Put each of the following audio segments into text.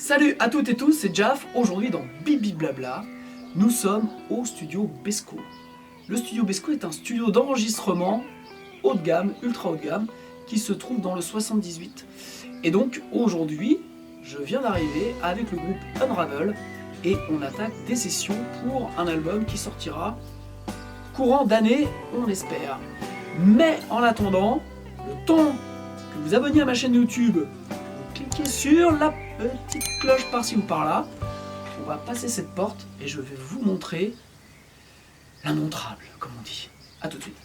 Salut à toutes et tous, c'est Jaf. Aujourd'hui dans Bibi Blabla, nous sommes au studio Besco. Le studio Besco est un studio d'enregistrement haut de gamme, ultra haut de gamme, qui se trouve dans le 78. Et donc aujourd'hui, je viens d'arriver avec le groupe Unravel et on attaque des sessions pour un album qui sortira courant d'année, on espère. Mais en attendant, le temps que vous abonniez à ma chaîne YouTube, vous cliquez sur la petite cloche par-ci ou par-là. On va passer cette porte et je vais vous montrer l'immontrable, comme on dit. A tout de suite.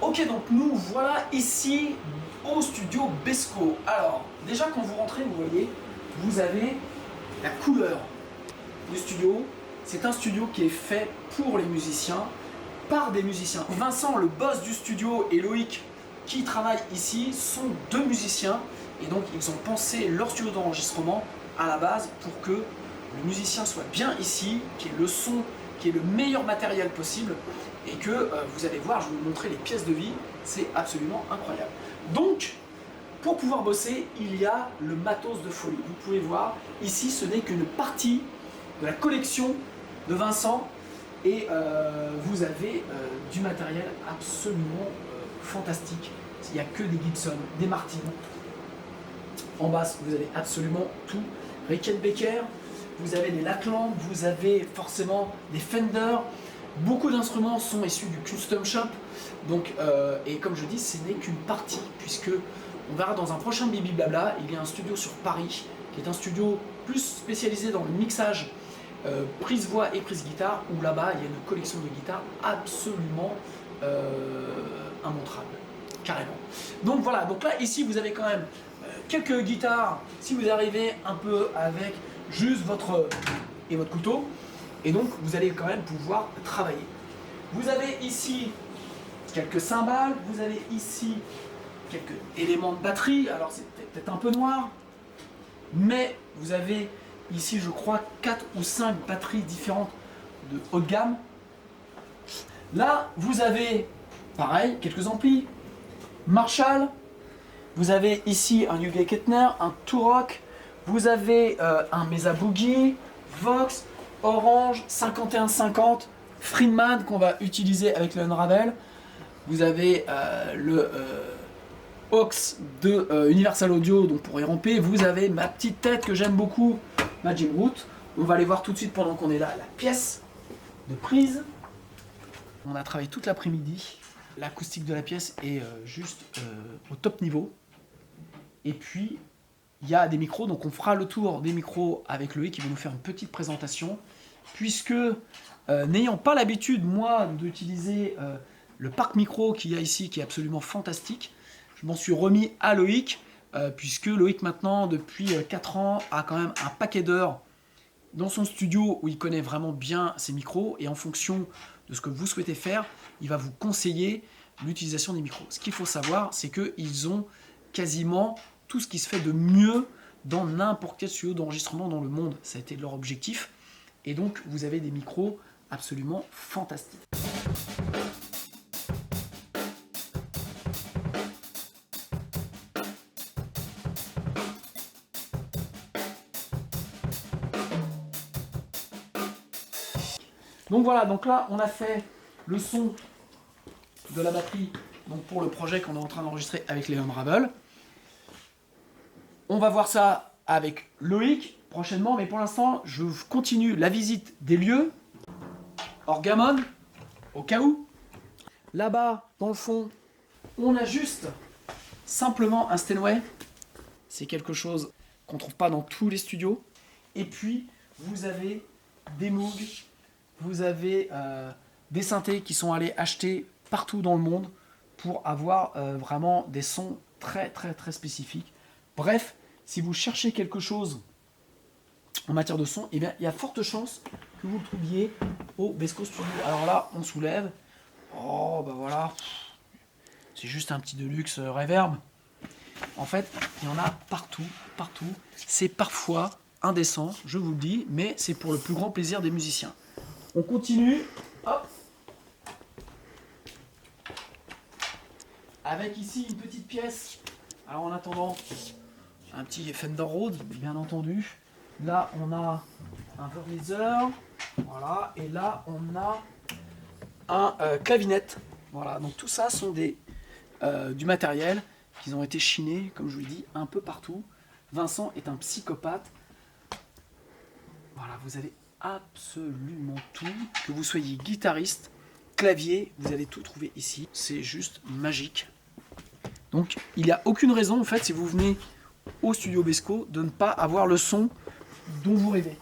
Ok, donc nous voilà ici au studio Besco. Alors, déjà quand vous rentrez, vous voyez, vous avez la couleur du studio. C'est un studio qui est fait pour les musiciens, par des musiciens. Vincent, le boss du studio, et Loïc, qui travaillent ici, sont deux musiciens. Et donc, ils ont pensé leur studio d'enregistrement à la base pour que le musicien soit bien ici, qu'il y ait le son, qu'il y ait le meilleur matériel possible. Et que vous allez voir, je vais vous montrer les pièces de vie, c'est absolument incroyable. Donc, pour pouvoir bosser, il y a le matos de folie. Vous pouvez voir, ici, ce n'est qu'une partie de la collection de Vincent et vous avez du matériel absolument fantastique. Il n'y a que des Gibson, des Martin. En basse, vous avez absolument tout. Rickenbacker, vous avez des Lackland, vous avez forcément des Fender. Beaucoup d'instruments sont issus du Custom Shop. Donc, et comme je dis, ce n'est qu'une partie, puisque on verra dans un prochain Bibi Blabla, il y a un studio sur Paris, qui est un studio plus spécialisé dans le mixage prise voix et prise guitare, où là-bas il y a une collection de guitares absolument immontrable, carrément. Donc voilà, donc là ici vous avez quand même quelques guitares, si vous arrivez un peu avec juste votre couteau, et donc vous allez quand même pouvoir travailler. Vous avez ici quelques cymbales, vous avez ici quelques éléments de batterie, alors c'est peut-être un peu noir, mais vous avez ici, je crois, 4 ou 5 batteries différentes de haut de gamme. Là, vous avez, pareil, quelques amplis. Marshall. Vous avez ici un Hughes Kettner, un Turok. Vous avez un Mesa Boogie, Vox, Orange, 5150, Friedman qu'on va utiliser avec le Unravel. Vous avez le aux de Universal Audio, donc pour y ramper. Vous avez ma petite tête que j'aime beaucoup, ma Jim Root. On va aller voir tout de suite pendant qu'on est là la pièce de prise. On a travaillé toute l'après-midi. L'acoustique de la pièce est juste au top niveau. Et puis il y a des micros, donc on fera le tour des micros avec Loïc qui va nous faire une petite présentation. Puisque n'ayant pas l'habitude moi d'utiliser le parc micro qu'il y a ici, qui est absolument fantastique, je m'en suis remis à Loïc, puisque Loïc maintenant, depuis 4 ans, a quand même un paquet d'heures dans son studio où il connaît vraiment bien ses micros, et en fonction de ce que vous souhaitez faire, il va vous conseiller l'utilisation des micros. Ce qu'il faut savoir, c'est qu'ils ont quasiment tout ce qui se fait de mieux dans n'importe quel studio d'enregistrement dans le monde. Ça a été leur objectif, et donc vous avez des micros absolument fantastiques. Donc voilà, donc là on a fait le son de la batterie, donc pour le projet qu'on est en train d'enregistrer avec les Unravel. On va voir ça avec Loïc prochainement, mais pour l'instant je continue la visite des lieux. Orgamon, au cas où. Là-bas, dans le fond, on a juste simplement un Steinway. C'est quelque chose qu'on ne trouve pas dans tous les studios. Et puis, vous avez des Moog, vous avez des synthés qui sont allés acheter partout dans le monde pour avoir vraiment des sons très très très spécifiques. Bref, si vous cherchez quelque chose en matière de son, eh bien, il y a forte chance que vous le trouviez au Besco Studio. Alors là, on soulève. Oh, bah voilà. C'est juste un petit Deluxe Reverb. En fait, il y en a partout, partout. C'est parfois indécent, je vous le dis, mais c'est pour le plus grand plaisir des musiciens. On continue. Hop. Avec ici une petite pièce. Alors en attendant, un petit Fender Rhodes, bien entendu. Là, on a un Wurlitzer. Voilà. Et là, on a un clavinette. Voilà. Donc tout ça sont du matériel qui ont été chinés, comme je vous l'ai dit, un peu partout. Vincent est un psychopathe. Voilà, vous avez absolument tout. Que vous soyez guitariste, clavier, vous allez tout trouver ici. C'est juste magique. Donc, il n'y a aucune raison, en fait, si vous venez au studio Besco, de ne pas avoir le son dont vous rêvez.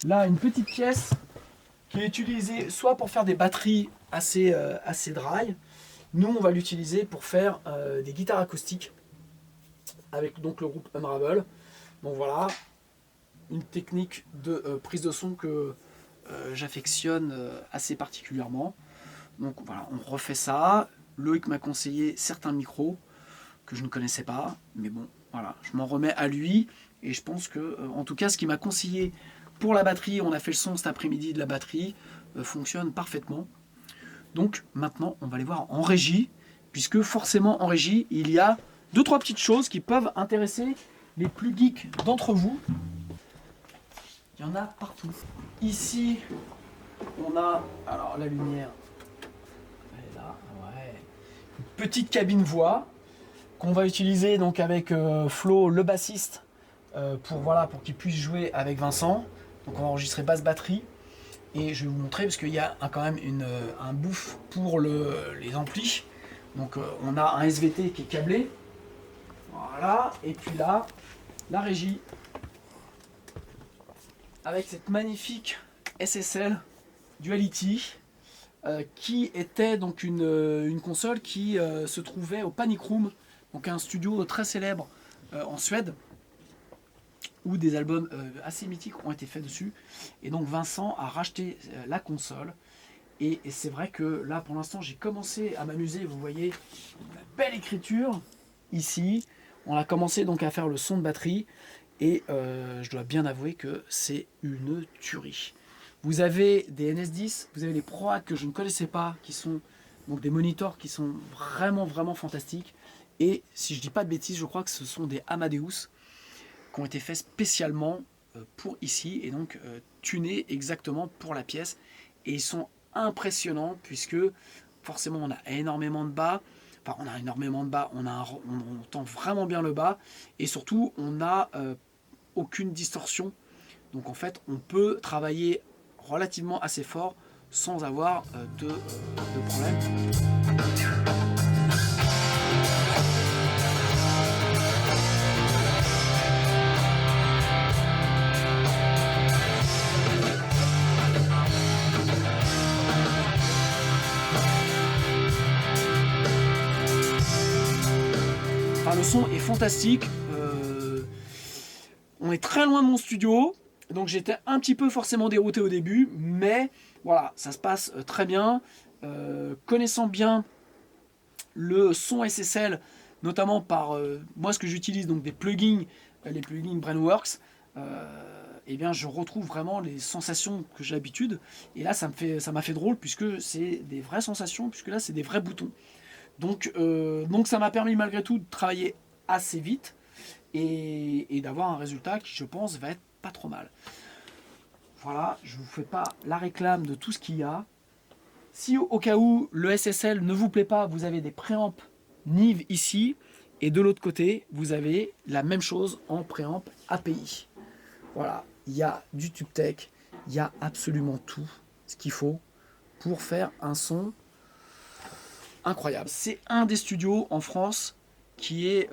Là, une petite pièce qui est utilisée soit pour faire des batteries assez dry. Nous, on va l'utiliser pour faire des guitares acoustiques avec donc le groupe Unravel. Donc voilà, une technique de prise de son que j'affectionne assez particulièrement. Donc voilà, on refait ça. Loïc m'a conseillé certains micros que je ne connaissais pas, mais bon, voilà, je m'en remets à lui et je pense que, en tout cas, ce qu'il m'a conseillé pour la batterie, on a fait le son cet après-midi de la batterie, fonctionne parfaitement. Donc maintenant, on va aller voir en régie, puisque forcément en régie, il y a 2-3 petites choses qui peuvent intéresser les plus geeks d'entre vous. Il y en a partout. Ici, on a, alors la lumière, elle est là, ouais. Une petite cabine voix qu'on va utiliser donc avec Flo, le bassiste, pour qu'il puisse jouer avec Vincent. Donc on va enregistrer basse batterie. Et je vais vous montrer parce qu'il y a quand même un bouffe pour les amplis. Donc on a un SVT qui est câblé. Voilà. Et puis là, la régie. Avec cette magnifique SSL Duality. Qui était donc une console qui se trouvait au Panic Room. Donc un studio très célèbre en Suède. Où des albums assez mythiques ont été faits dessus. Et donc Vincent a racheté la console. Et c'est vrai que là, pour l'instant, j'ai commencé à m'amuser. Vous voyez, la belle écriture ici. On a commencé donc à faire le son de batterie. Et je dois bien avouer que c'est une tuerie. Vous avez des NS10, vous avez des ProAct que je ne connaissais pas, qui sont donc des monitors qui sont vraiment, vraiment fantastiques. Et si je dis pas de bêtises, je crois que ce sont des Amadeus qui ont été faits spécialement pour ici et donc tunés exactement pour la pièce. Et ils sont impressionnants puisque forcément on a énormément de bas. Enfin, on a énormément de bas, on entend vraiment bien le bas et surtout on n'a aucune distorsion. Donc en fait, on peut travailler relativement assez fort sans avoir de problème. Enfin, le son est fantastique. On est très loin de mon studio. Donc j'étais un petit peu forcément dérouté au début, mais voilà, ça se passe très bien. Connaissant bien le son SSL, notamment par moi ce que j'utilise, donc des plugins, les plugins Brainworks, eh bien je retrouve vraiment les sensations que j'ai l'habitude. Et là ça m'a fait drôle puisque c'est des vraies sensations, puisque là c'est des vrais boutons. Donc ça m'a permis malgré tout de travailler assez vite et d'avoir un résultat qui je pense va être pas trop mal. Voilà, je ne vous fais pas la réclame de tout ce qu'il y a. Si au cas où le SSL ne vous plaît pas, vous avez des préamps Nive ici. Et de l'autre côté, vous avez la même chose en préamp API. Voilà, il y a du TubeTech, il y a absolument tout ce qu'il faut pour faire un son incroyable. C'est un des studios en France qui est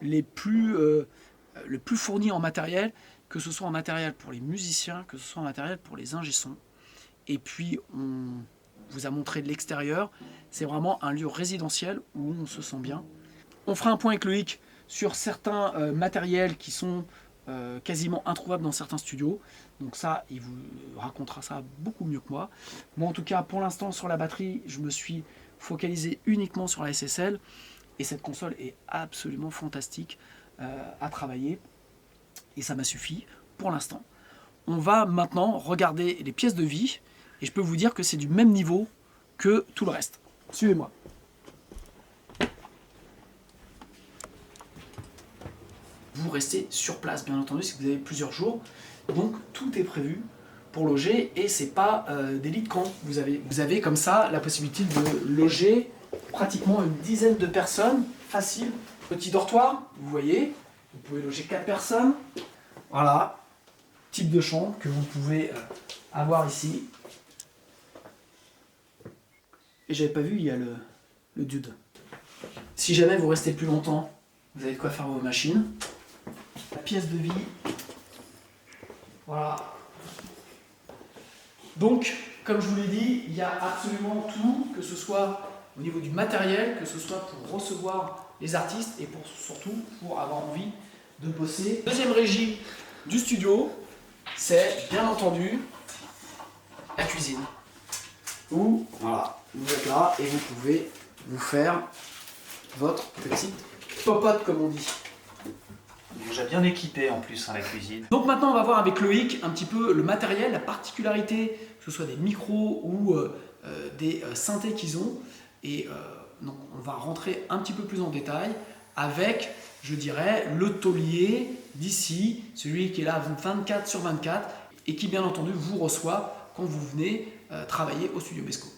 le plus fourni en matériel, que ce soit en matériel pour les musiciens, que ce soit en matériel pour les ingé-sons. Et puis, on vous a montré de l'extérieur. C'est vraiment un lieu résidentiel où on se sent bien. On fera un point avec Loïc sur certains matériels qui sont quasiment introuvables dans certains studios. Donc ça, il vous racontera ça beaucoup mieux que moi. Moi, en tout cas, pour l'instant, sur la batterie, je me suis focalisé uniquement sur la SSL. Et cette console est absolument fantastique à travailler. Et ça m'a suffi pour l'instant. on va maintenant regarder les pièces de vie et je peux vous dire que c'est du même niveau que tout le reste. Suivez-moi. Vous restez sur place, bien entendu, si vous avez plusieurs jours. Donc tout est prévu pour loger et c'est pas des lits de camp. Vous avez comme ça la possibilité de loger pratiquement une dizaine de personnes, facile. Petit dortoir, vous voyez, vous pouvez loger 4 personnes. Voilà, type de chambre que vous pouvez avoir ici. Et j'avais pas vu, il y a le dude. Si jamais vous restez plus longtemps, vous avez de quoi faire vos machines. La pièce de vie. Voilà. Donc, comme je vous l'ai dit, il y a absolument tout, que ce soit au niveau du matériel, que ce soit pour recevoir les artistes et surtout pour avoir envie de bosser. Deuxième régie du studio, c'est bien entendu la cuisine. Où, voilà, vous êtes là et vous pouvez vous faire votre petite popote, comme on dit. Déjà bien équipé en plus, hein, la cuisine. Donc maintenant on va voir avec Loïc un petit peu le matériel, la particularité, que ce soit des micros ou des synthés qu'ils ont. Et donc on va rentrer un petit peu plus en détail avec, je dirais, le taulier d'ici, celui qui est là 24/24 et qui bien entendu vous reçoit quand vous venez travailler au studio Besco.